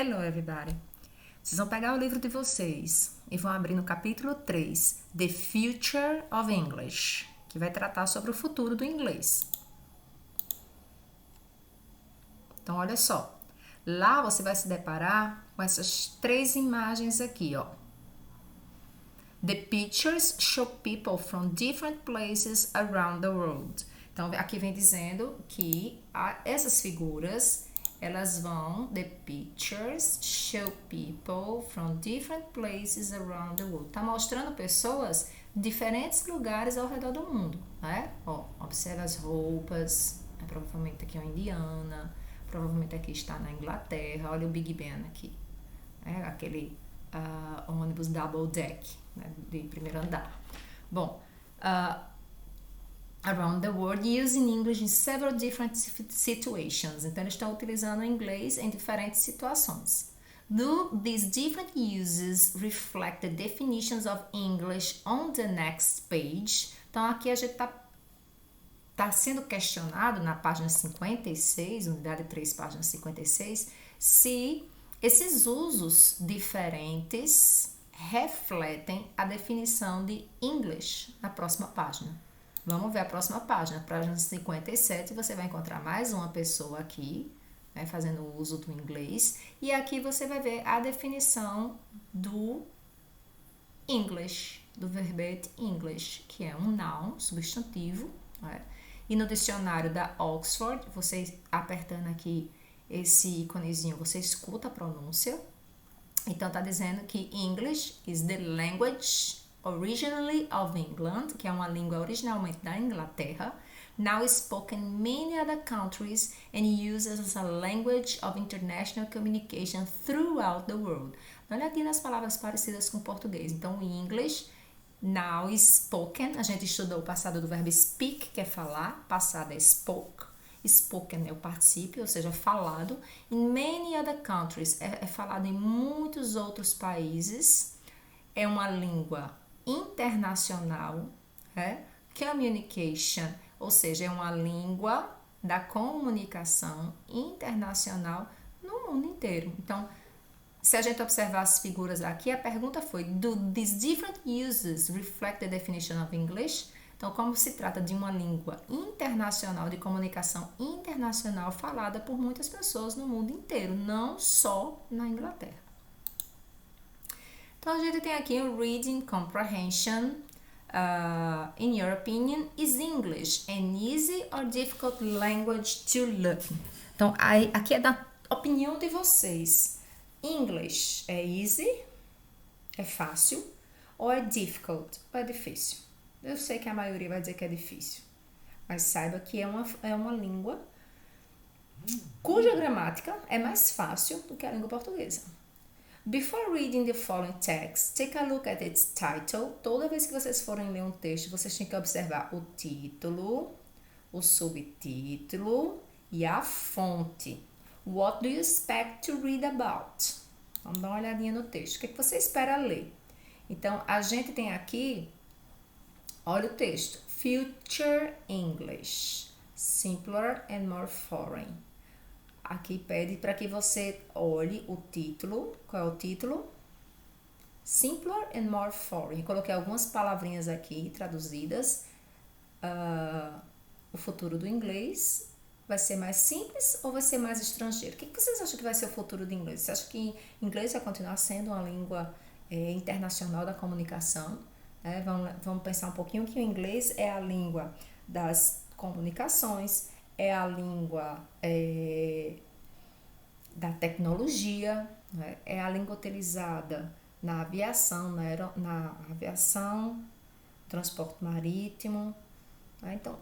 Hello, everybody! Vocês vão pegar o livro de vocês e vão abrir no capítulo 3, The Future of English, que vai tratar sobre o futuro do inglês. Então, olha só. Lá você vai se deparar com essas três imagens aqui, ó. The pictures show people from different places around the world. Então, aqui vem dizendo que essas figuras, elas vão, the pictures show people from different places around the world. Tá mostrando pessoas de diferentes lugares ao redor do mundo, né? Ó, observa as roupas, provavelmente aqui é uma indiana, provavelmente aqui está na Inglaterra. Olha o Big Ben aqui, né? Aquele ônibus double deck, né? De primeiro andar. Bom, around the world using English in several different situations. Então, eles estão utilizando o inglês em diferentes situações. These different uses reflect the definitions of English on the next page. Então, aqui a gente tá sendo questionado na página 56, unidade 3, página 56, se esses usos diferentes refletem a definição de English na próxima página. Vamos ver a próxima página, página 57, você vai encontrar mais uma pessoa aqui, né, fazendo uso do inglês, e aqui você vai ver a definição do English, do verbete English, que é um noun, substantivo, né? E no dicionário da Oxford, você apertando aqui esse íconezinho, você escuta a pronúncia. Então, tá dizendo que English is the language originally of England, que é uma língua originalmente da Inglaterra, now spoken in many other countries and used as a language of international communication throughout the world. Dá uma olhadinha nas palavras parecidas com o português. Então, English, now spoken, a gente estudou o passado do verbo speak, que é falar, passado é spoke. Spoken é o particípio, ou seja, falado. In many other countries, é falado em muitos outros países. É uma língua internacional, communication, ou seja, é uma língua da comunicação internacional no mundo inteiro. Então, se a gente observar as figuras aqui, a pergunta foi: do these different uses reflect the definition of English? Então, como se trata de uma língua internacional, de comunicação internacional falada por muitas pessoas no mundo inteiro, não só na Inglaterra. Então, a gente tem aqui o reading comprehension. In your opinion, is English an easy or difficult language to learn? Então, aqui é da opinião de vocês. English é easy, é fácil, ou é difficult, ou é difícil? Eu sei que a maioria vai dizer que é difícil, mas saiba que é uma língua cuja gramática é mais fácil do que a língua portuguesa. Before reading the following text, take a look at its title. Toda vez que vocês forem ler um texto, vocês têm que observar o título, o subtítulo e a fonte. What do you expect to read about? Vamos dar uma olhadinha no texto. O que você espera ler? Então, a gente tem aqui, olha o texto. Future English. Simpler and more foreign. Aqui pede para que você olhe o título. Qual é o título? Simpler and more foreign. Coloquei algumas palavrinhas aqui traduzidas. O futuro do inglês vai ser mais simples ou vai ser mais estrangeiro? O que vocês acham que vai ser o futuro do inglês? Você acha que inglês vai continuar sendo uma língua internacional da comunicação? Vamos pensar um pouquinho que o inglês é a língua das comunicações, é a língua da tecnologia, né? É a língua utilizada na aviação, na aviação, transporte marítimo. Né? Então,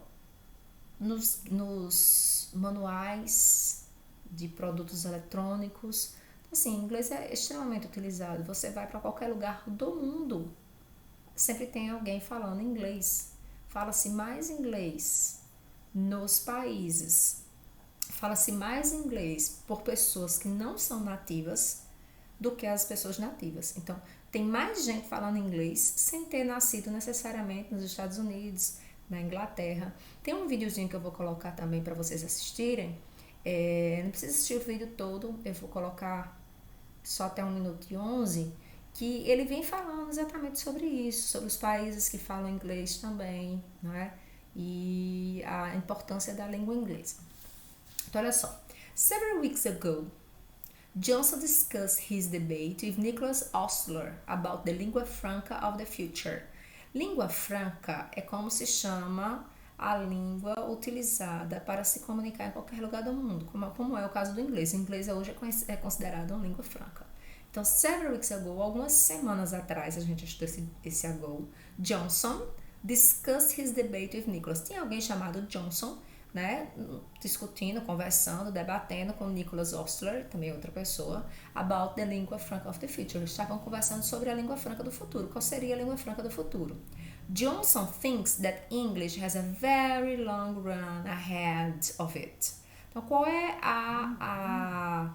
nos manuais de produtos eletrônicos. Assim, inglês é extremamente utilizado. Você vai para qualquer lugar do mundo, sempre tem alguém falando inglês. Fala-se mais inglês nos países. Fala-se mais inglês por pessoas que não são nativas do que as pessoas nativas. Então, tem mais gente falando inglês sem ter nascido necessariamente nos Estados Unidos, na Inglaterra. Tem um videozinho que eu vou colocar também para vocês assistirem. Não precisa assistir o vídeo todo, eu vou colocar só até 1 minuto e 11, que ele vem falando exatamente sobre isso, sobre os países que falam inglês também, não é? E a importância da língua inglesa. Então, olha só. Several weeks ago, Johnson discussed his debate with Nicholas Ostler about the lingua franca of the future. Língua franca é como se chama a língua utilizada para se comunicar em qualquer lugar do mundo, como é o caso do inglês. O inglês hoje é considerado uma língua franca. Então, several weeks ago, algumas semanas atrás, a gente estudou esse ago, Johnson discussed his debate with Nicholas. Tinha alguém chamado Johnson, né, discutindo, conversando, debatendo com Nicholas Ostler, também outra pessoa, about the lingua franca of the future. Eles estavam conversando sobre a língua franca do futuro. Qual seria a língua franca do futuro? Johnson thinks that English has a very long run ahead of it. Então, qual é a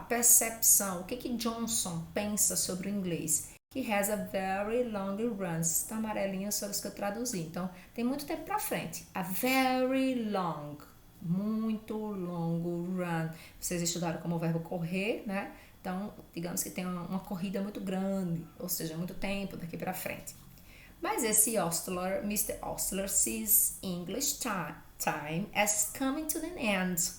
percepção? O que Johnson pensa sobre o inglês? Que has a very long run. Está amarelinho sobre os que eu traduzi. Então, tem muito tempo para frente. A very long. Muito longo run. Vocês estudaram como verbo correr, né? Então, digamos que tem uma corrida muito grande, ou seja, muito tempo daqui para frente. Mas esse Ostler, Mr. Ostler, sees English time as coming to an end.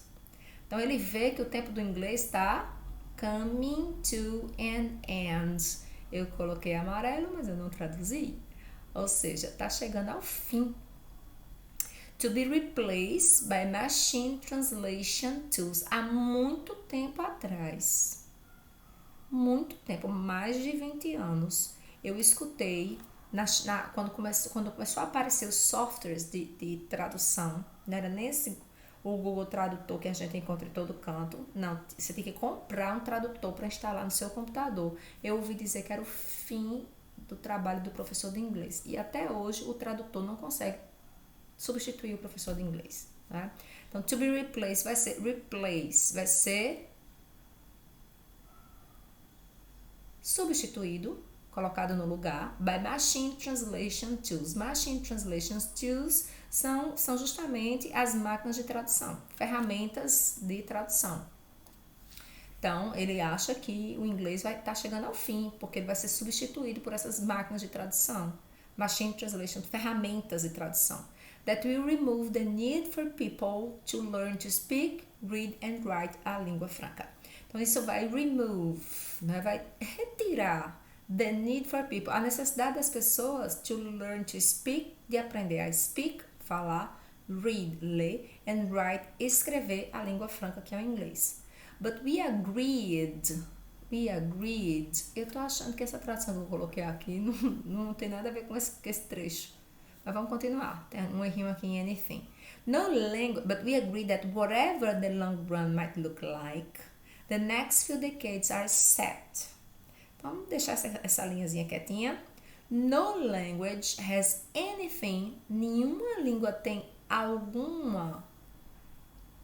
Então, ele vê que o tempo do inglês está coming to an end. Eu coloquei amarelo, mas eu não traduzi. Ou seja, está chegando ao fim. To be replaced by machine translation tools. Há muito tempo atrás, muito tempo, mais de 20 anos, eu escutei, quando começou a aparecer os softwares de tradução, não era nesse o Google Tradutor que a gente encontra em todo canto. Não, você tem que comprar um tradutor para instalar no seu computador. Eu ouvi dizer que era o fim do trabalho do professor de inglês. E até hoje o tradutor não consegue substituir o professor de inglês. Tá? Então, to be replaced vai ser substituído, colocado no lugar, by machine translation tools. Machine translation tools são justamente as máquinas de tradução, ferramentas de tradução. Então, ele acha que o inglês vai estar chegando ao fim, porque ele vai ser substituído por essas máquinas de tradução. Machine translation, ferramentas de tradução. That will remove the need for people to learn to speak, read and write a língua franca. Então, isso vai remove, né? Vai retirar the need for people, a necessidade das pessoas to learn to speak, de aprender a speak, falar, read, ler, and write, escrever a língua franca, que é o inglês. But we agreed, eu tô achando que essa tradução que eu coloquei aqui não tem nada a ver com esse trecho. Mas vamos continuar, tem um errinho aqui em anything. But we agreed that whatever the long run might look like, the next few decades are set. Vamos deixar essa linhazinha quietinha. No language has anything, nenhuma língua tem alguma,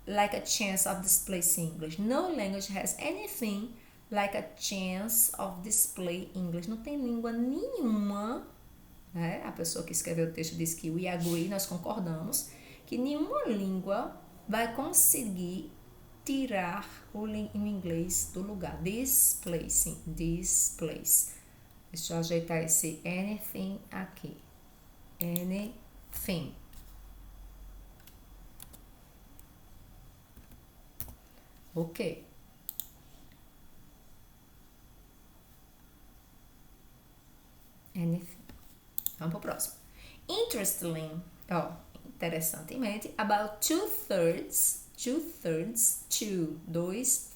like a chance of displacing English. No language has anything like a chance of display English. Não tem língua nenhuma, né? A pessoa que escreveu o texto diz que we agree, nós concordamos, que nenhuma língua vai conseguir tirar o inglês do lugar. Displace. Deixa eu ajeitar esse anything aqui. Anything. Ok. Anything. Vamos pro próximo. Interessantemente, about dois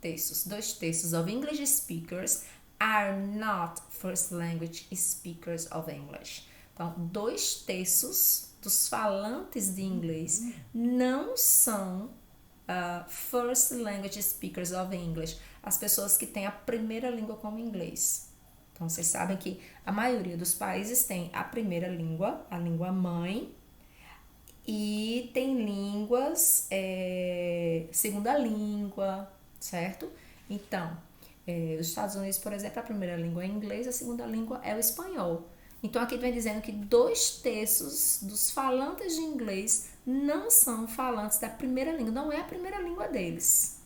terços of English speakers are not first language speakers of English. Então, 2/3 dos falantes de inglês não são first language speakers of English, as pessoas que têm a primeira língua como inglês. Então, vocês sabem que a maioria dos países tem a primeira língua, a língua mãe, e tem línguas, segunda língua, certo? Então, os Estados Unidos, por exemplo, a primeira língua é inglês, a segunda língua é o espanhol. Então, aqui vem dizendo que 2/3 dos falantes de inglês não são falantes da primeira língua, não é a primeira língua deles.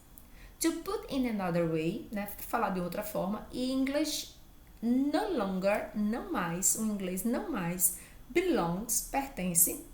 To put in another way, né, falar de outra forma, English no longer, não mais, o inglês não mais, belongs, pertence,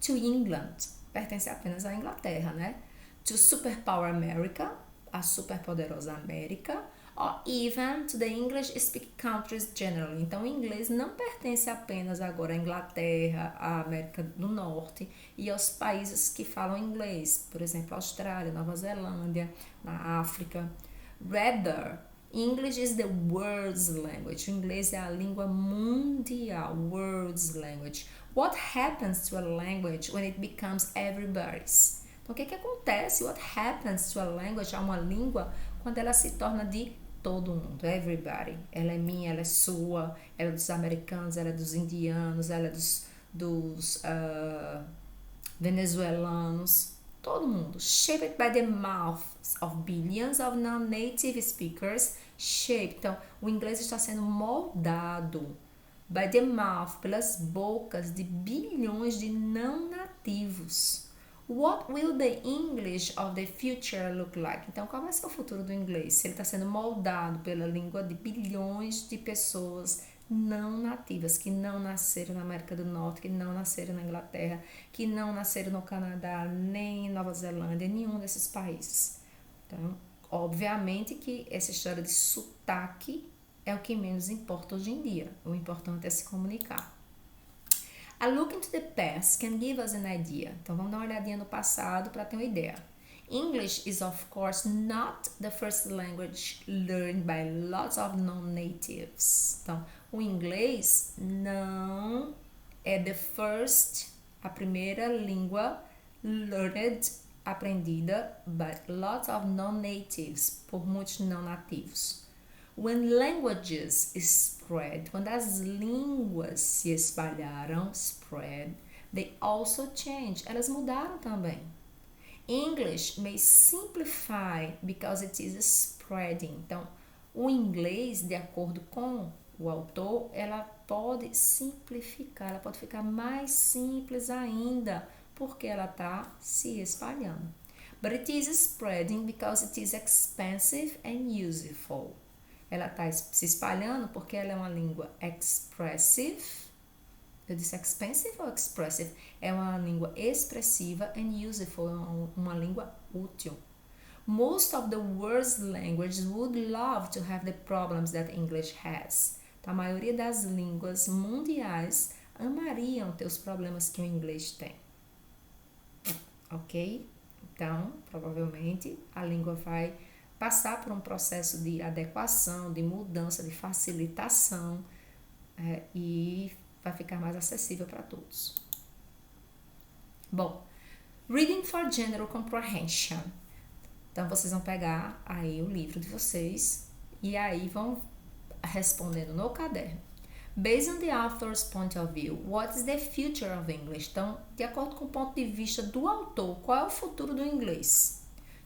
to England, pertence apenas à Inglaterra, né? To superpower America, a superpoderosa América, or even to the English-speaking countries generally. Então, o inglês não pertence apenas agora à Inglaterra, à América do Norte e aos países que falam inglês, por exemplo, Austrália, Nova Zelândia, na África. Rather, English is the world's language. O inglês é a língua mundial, world's language. What happens to a language when it becomes everybody's? Então, o que acontece? What happens to a language, a uma língua, quando ela se torna de todo mundo, everybody. Ela é minha, ela é sua, ela é dos americanos, ela é dos indianos, ela é dos venezuelanos, todo mundo. Shaped by the mouths of billions of non-native speakers. Shaped, então, o inglês está sendo moldado by the mouth, pelas bocas de bilhões de não nativos. What will the English of the future look like? Então, qual vai ser o futuro do inglês? Se ele está sendo moldado pela língua de bilhões de pessoas não nativas, que não nasceram na América do Norte, que não nasceram na Inglaterra, que não nasceram no Canadá, nem em Nova Zelândia, nenhum desses países. Então, obviamente que essa história de sotaque é o que menos importa hoje em dia. O importante é se comunicar. A look into the past can give us an idea. Então, vamos dar uma olhadinha no passado para ter uma ideia. English is, of course, not the first language learned by lots of non-natives. Então, o inglês não é a primeira língua learned, aprendida by lots of non-natives, por muitos não nativos. When languages spread, quando as línguas se espalharam, spread, they also change, elas mudaram também. English may simplify because it is spreading. Então, o inglês, de acordo com o autor, ela pode simplificar, ela pode ficar mais simples ainda, porque ela está se espalhando. But it is spreading because it is expensive and useful. Ela está se espalhando porque ela é uma língua expressive. Eu disse expensive ou expressive? É uma língua expressiva and useful, uma língua útil. Most of the world's languages would love to have the problems that English has. Então, a maioria das línguas mundiais amariam ter os problemas que o inglês tem. Ok? Então, provavelmente, a língua vai passar por um processo de adequação, de mudança, de facilitação e vai ficar mais acessível para todos. Bom, Reading for General Comprehension. Então, vocês vão pegar aí o livro de vocês e aí vão respondendo no caderno. Based on the author's point of view, what is the future of English? Então, de acordo com o ponto de vista do autor, qual é o futuro do inglês?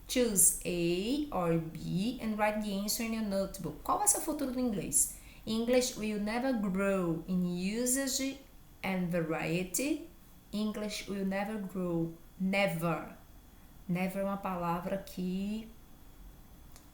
Choose A or B and write the answer in your notebook. Qual vai ser o futuro do inglês? English will never grow in usage and variety. English will never grow. Never. Never é uma palavra que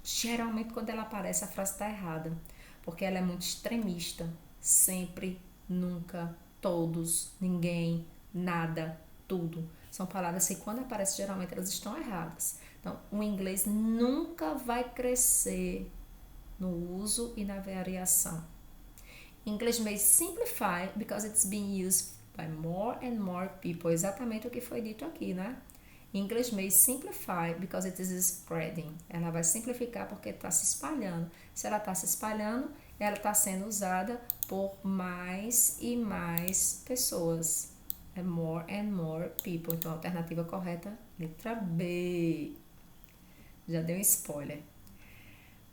geralmente quando ela aparece a frase está errada, porque ela é muito extremista. Sempre, nunca, todos, ninguém, nada, tudo. São palavras que quando aparecem geralmente elas estão erradas. Então, o inglês nunca vai crescer no uso e na variação. English may simplify because it's being used by more and more people. Exatamente o que foi dito aqui, né? English may simplify because it is spreading. Ela vai simplificar porque está se espalhando. Se ela está se espalhando, ela está sendo usada por mais e mais pessoas. É more and more people. Então, a alternativa correta, letra B. Já deu um spoiler.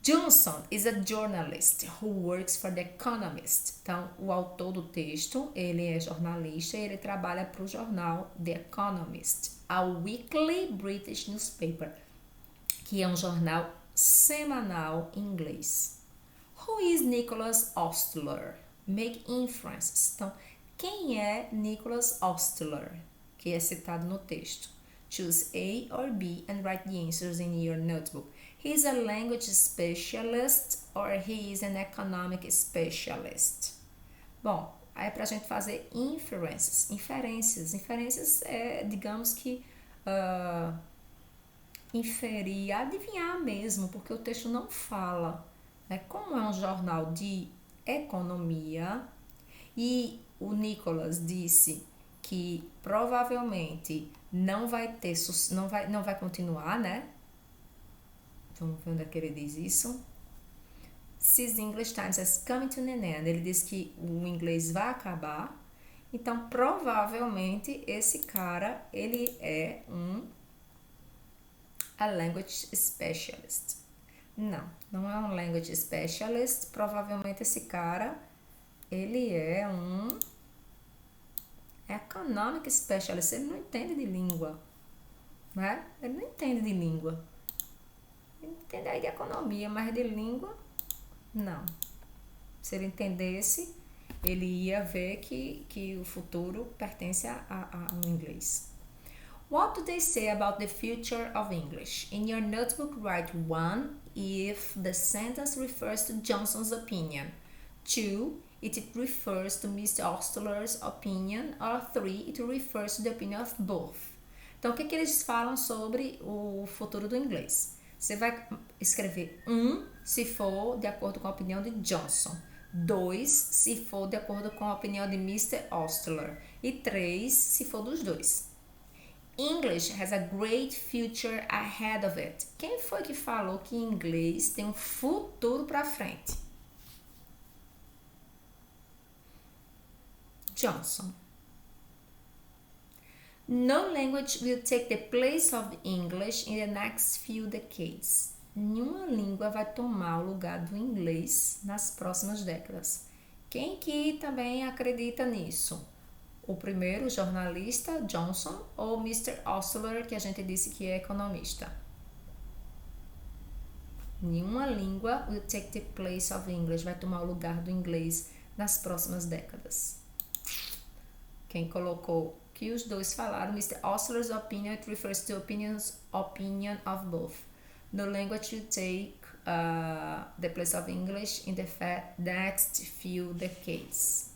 Johnson is a journalist who works for The Economist. Então, o autor do texto, ele é jornalista e ele trabalha para o jornal The Economist, a weekly British newspaper, que é um jornal semanal em inglês. Who is Nicholas Ostler? Make inferences. Então, quem é Nicholas Ostler, que é citado no texto? Choose A or B and write the answers in your notebook. He's a language specialist or he is an economic specialist. Bom, aí é pra gente fazer inferências é, digamos que inferir, adivinhar mesmo, porque o texto não fala, né? Como é um jornal de economia e o Nicholas disse que provavelmente não vai ter, não vai continuar, né? Vamos ver onde é que ele diz isso. This English Times has come to an end. Ele diz que o inglês vai acabar. Então, provavelmente, esse cara, ele é a language specialist. Não é um language specialist. Provavelmente, esse cara, ele é um economic specialist. Ele não entende de língua, né? Ele não entende de língua. Ele entende aí de economia, mas de língua, não. Se ele entendesse, ele ia ver que o futuro pertence ao inglês. What do they say about the future of English? In your notebook, write 1 if the sentence refers to Johnson's opinion. 2 if it refers to Mr. Ostler's opinion. Or 3 it refers to the opinion of both. Então, o que eles falam sobre o futuro do inglês? Você vai escrever 1 se for de acordo com a opinião de Johnson, 2 se for de acordo com a opinião de Mr. Ostler e 3 se for dos dois. English has a great future ahead of it. Quem foi que falou que inglês tem um futuro para frente? Johnson. No language will take the place of English in the next few decades. Nenhuma língua vai tomar o lugar do inglês nas próximas décadas. Quem que também acredita nisso? O primeiro jornalista, Johnson, ou Mr. Ostler, que a gente disse que é economista? Nenhuma língua will take the place of English, vai tomar o lugar do inglês nas próximas décadas. Quem colocou que os dois falaram, Mr. Ostler's opinion, it refers to opinion of both. No language will take the place of English in the next few decades.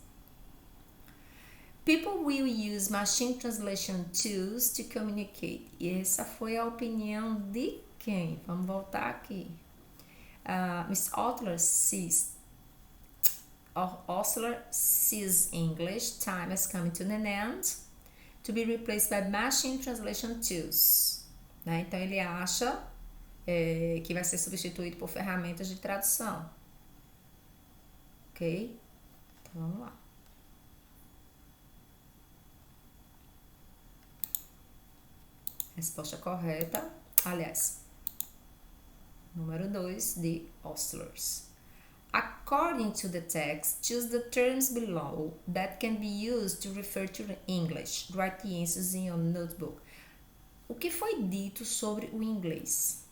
People will use machine translation tools to communicate. E essa foi a opinião de quem? Vamos voltar aqui. Mr. Ostler sees English time has come to an end to be replaced by machine translation tools. Né? Então, ele acha que vai ser substituído por ferramentas de tradução. Ok? Então, vamos lá. Resposta correta. Aliás, número 2 de Ostler's. According to the text, choose the terms below that can be used to refer to English. Write the answers in your notebook. O que foi dito sobre o inglês?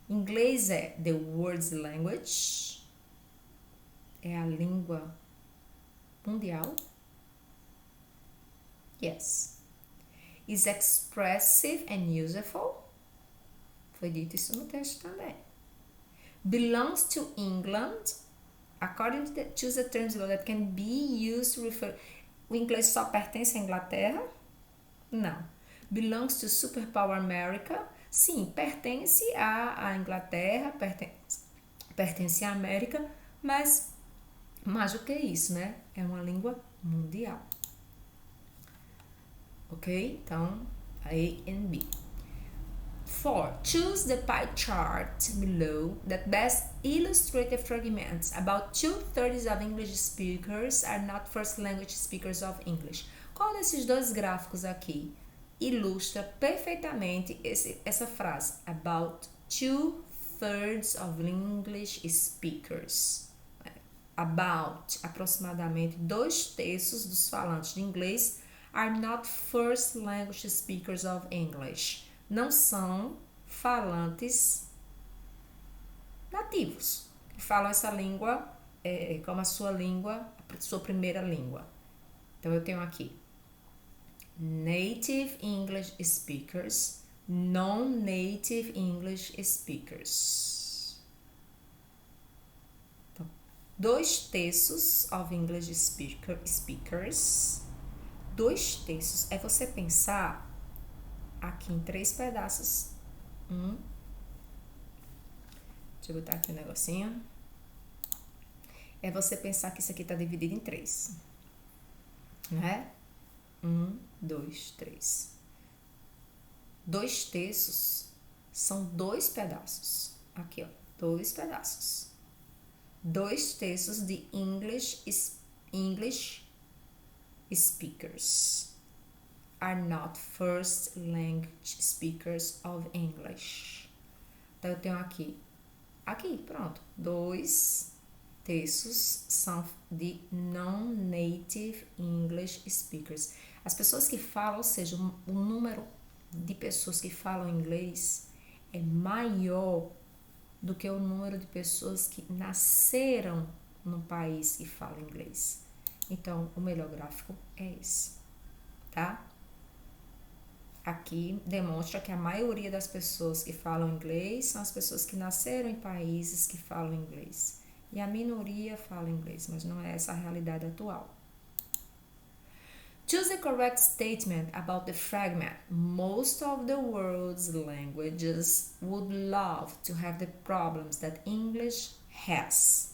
Inglês é the world's language, é a língua mundial. Yes. Is expressive and useful. Foi dito isso no texto também. Belongs to England. According to the, choose the terms below that can be used to refer. O inglês só pertence à Inglaterra? Não. Belongs to Superpower America. Sim, pertence à Inglaterra, pertence à América, mas mais do que isso, né? É uma língua mundial. Ok? Então, A and B. 4. Choose the pie chart below that best illustrates the fragments. About 2/3 of English speakers are not first language speakers of English. Qual desses dois gráficos aqui ilustra perfeitamente essa frase? About 2/3 of English speakers. About, aproximadamente 2/3 dos falantes de inglês are not first language speakers of English. Não são falantes nativos, que falam essa língua como a sua língua, a sua primeira língua. Então, eu tenho aqui native English speakers non-native English speakers. Então, 2/3 of English speakers. 2/3 é você pensar aqui em 3 pedaços. Deixa eu botar aqui um negocinho. É você pensar que isso aqui está dividido em 3. Né? 1, 2, 3. 2/3 são 2 pedaços. Aqui, ó, 2 pedaços. 2/3 de English speakers are not first language speakers of English. Então, eu tenho aqui, pronto, 2/3 são de non-native English speakers. As pessoas que falam, ou seja, o número de pessoas que falam inglês é maior do que o número de pessoas que nasceram no país que falam inglês. Então, o melhor gráfico é esse, tá? Aqui demonstra que a maioria das pessoas que falam inglês são as pessoas que nasceram em países que falam inglês. E a minoria fala inglês, mas não é essa a realidade atual. Choose the correct statement about the fragment. Most of the world's languages would love to have the problems that English has.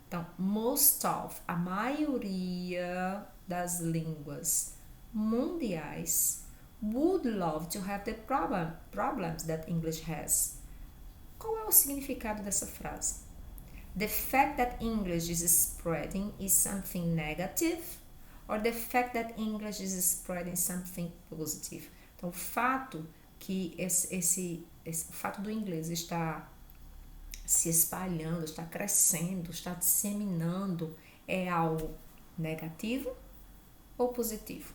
Então, most of, a maioria das línguas mundiais would love to have the problems that English has. Qual é o significado dessa frase? The fact that English is spreading is something negative, or the fact that English is spreading something positive? Então, o fato que o fato do inglês está se espalhando, está crescendo, está disseminando, é algo negativo ou positivo?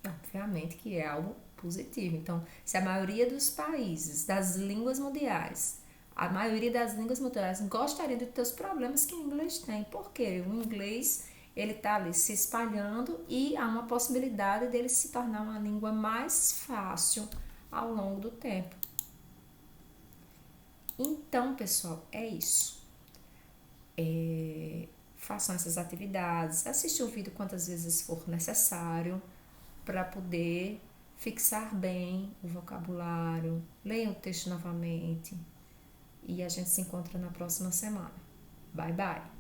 Obviamente que é algo positivo. Então, se a maioria dos países, das línguas mundiais, a maioria das línguas mundiais gostaria de ter os problemas que o inglês tem. Porque o inglês, ele está ali se espalhando e há uma possibilidade dele se tornar uma língua mais fácil ao longo do tempo. Então, pessoal, é isso. Façam essas atividades, assiste o vídeo quantas vezes for necessário para poder fixar bem o vocabulário, leiam o texto novamente e a gente se encontra na próxima semana. Bye, bye!